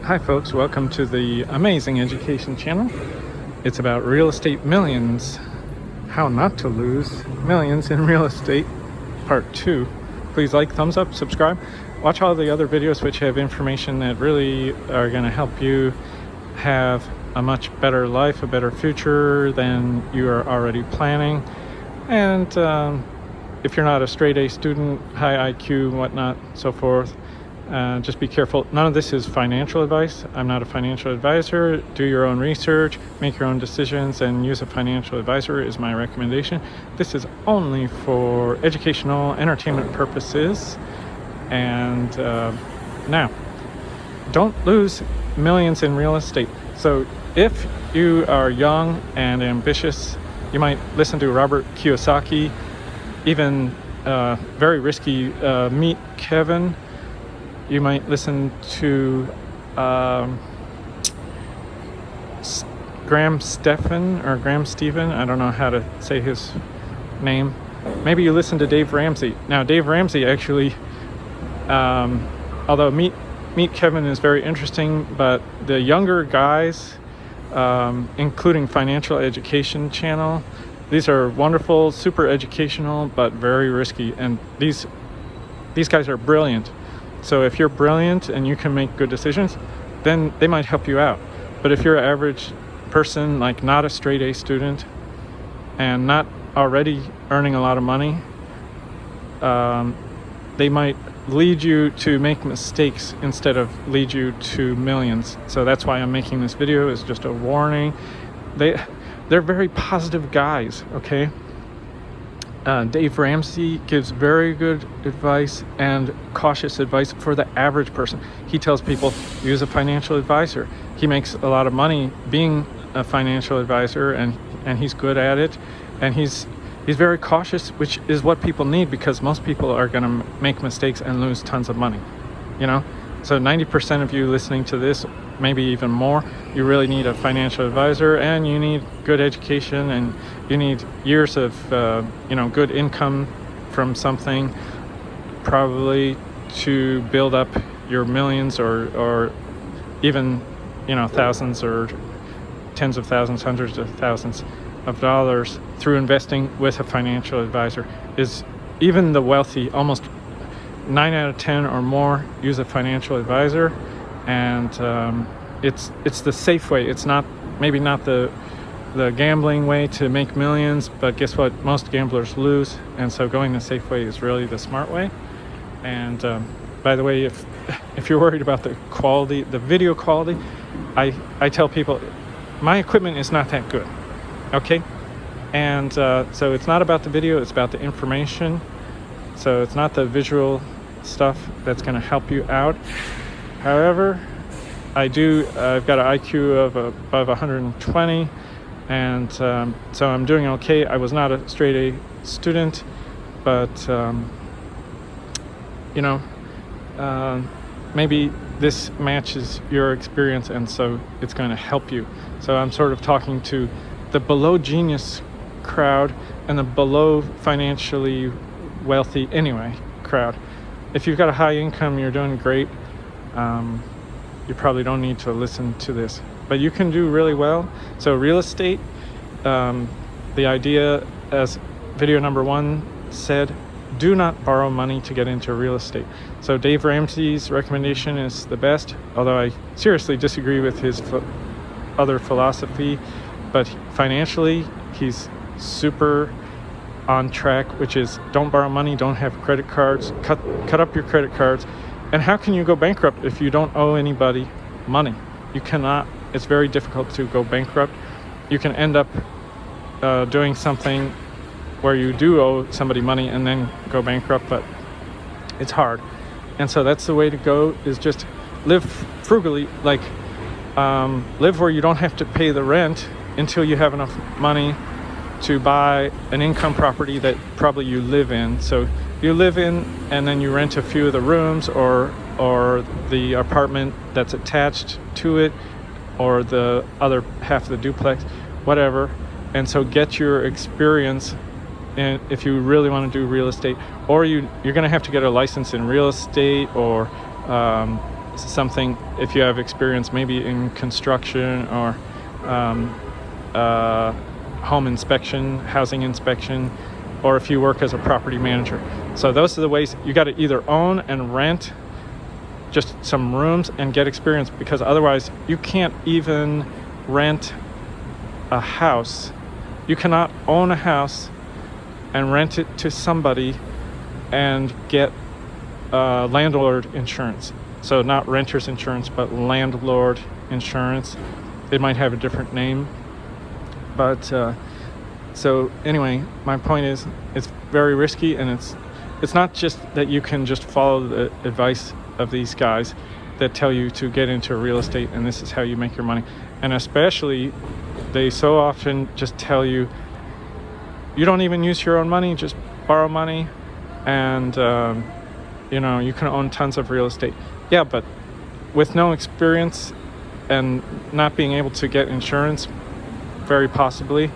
Hi folks, welcome to the Amazing Education channel. It's about real estate millions, how not to lose millions in real estate, part 2. Please like, thumbs up, subscribe. Watch all the other videos which have information that really are going to help you have a much better life, a better future than you are already planning. And if you're not a straight A student, high IQ, whatnot, so forth, just be careful. None of this is financial advice. I'm not a financial advisor. Do your own research, make your own decisions, and use a financial advisor is my recommendation. This is only for educational, entertainment purposes. And now, don't lose millions in real estate. So if you are young and ambitious, you might listen to Robert Kiyosaki, even very risky Meet Kevin. You might listen to Graham Stephan. I don't know how to say his name. Maybe you listen to Dave Ramsey. Now, Dave Ramsey actually, although Meet Kevin is very interesting, but the younger guys, including Financial Education Channel, these are wonderful, super educational, but very risky. And these guys are brilliant. So if you're brilliant and you can make good decisions, then they might help you out. But if you're an average person, like not a straight A student and not already earning a lot of money, they might lead you to make mistakes instead of lead you to millions. So that's why I'm making this video, is just a warning. They're very positive guys, okay? Dave Ramsey gives very good advice and cautious advice for the average person. He tells people, use a financial advisor. He makes a lot of money being a financial advisor, and he's good at it. And he's very cautious, which is what people need, because most people are going to make mistakes and lose tons of money, you know? So 90% of you listening to this, maybe even more, you really need a financial advisor, and you need good education, and you need years of good income from something, probably, to build up your millions or even thousands or tens of thousands, hundreds of thousands of dollars through investing with a financial advisor. Is even the wealthy, almost 9 out of 10 or more, use a financial advisor. And it's the safe way. It's maybe not the gambling way to make millions, but guess what? Most gamblers lose. And so going the safe way is really the smart way. And by the way, if you're worried about the quality, the video quality, I tell people my equipment is not that good, okay? And so it's not about the video, it's about the information. So it's not the visual stuff that's going to help you out. However, I've got an IQ of above 120, and so I'm doing okay. I was not a straight A student, but maybe this matches your experience, and so it's going to help you. So I'm sort of talking to the below genius crowd and the below financially wealthy crowd. If you've got a high income, you're doing great. You probably don't need to listen to this, but you can do really well. So real estate, the idea, as video number 1 said, do not borrow money to get into real estate. So Dave Ramsey's recommendation is the best, although I seriously disagree with his other philosophy, but financially he's super on track, which is don't borrow money, don't have credit cards, cut up your credit cards. And how can you go bankrupt if you don't owe anybody money? You cannot. It's very difficult to go bankrupt. You can end up doing something where you do owe somebody money and then go bankrupt, but it's hard. And so that's the way to go, is just live frugally, like live where you don't have to pay the rent until you have enough money to buy an income property that probably you live in. So you live in, and then you rent a few of the rooms or the apartment that's attached to it, or the other half of the duplex, whatever. And so get your experience, and if you really want to do real estate, or you're going to have to get a license in real estate, or something, if you have experience maybe in construction or home inspection, housing inspection, or if you work as a property manager. So those are the ways. You got to either own and rent just some rooms and get experience, because otherwise you can't even rent a house. You cannot own a house and rent it to somebody and get landlord insurance. So not renter's insurance, but landlord insurance. It might have a different name. But so anyway, my point is, it's very risky, and it's not just that you can just follow the advice of these guys that tell you to get into real estate and this is how you make your money. And especially, they so often just tell you, you don't even use your own money, just borrow money, and you can own tons of real estate. Yeah, but with no experience and not being able to get insurance, very possibly,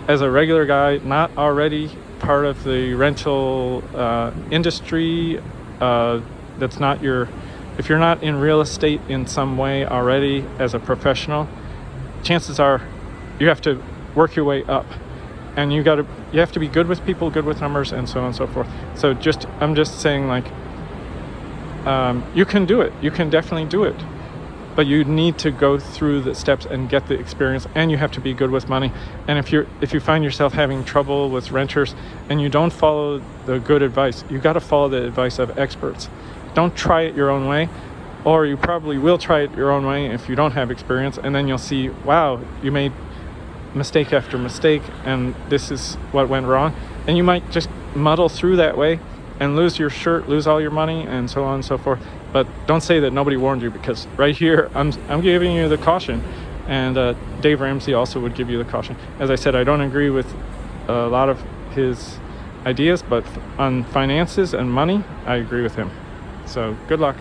as a regular guy, not already part of the rental industry, that's not if you're not in real estate in some way already as a professional, chances are you have to work your way up, and you have to be good with people, good with numbers, and so on and so forth. So I'm just saying, like, you can do it. You can definitely do it. But you need to go through the steps and get the experience, and you have to be good with money. And if you find yourself having trouble with renters and you don't follow the good advice, you got to follow the advice of experts. Don't try it your own way, or you probably will try it your own way if you don't have experience, and then you'll see, wow, you made mistake after mistake, and this is what went wrong. And you might just muddle through that way and lose your shirt, lose all your money, and so on and so forth. But don't say that nobody warned you, because right here I'm giving you the caution, and Dave Ramsey also would give you the caution. As I said, I don't agree with a lot of his ideas, but on finances and money, I agree with him. So good luck.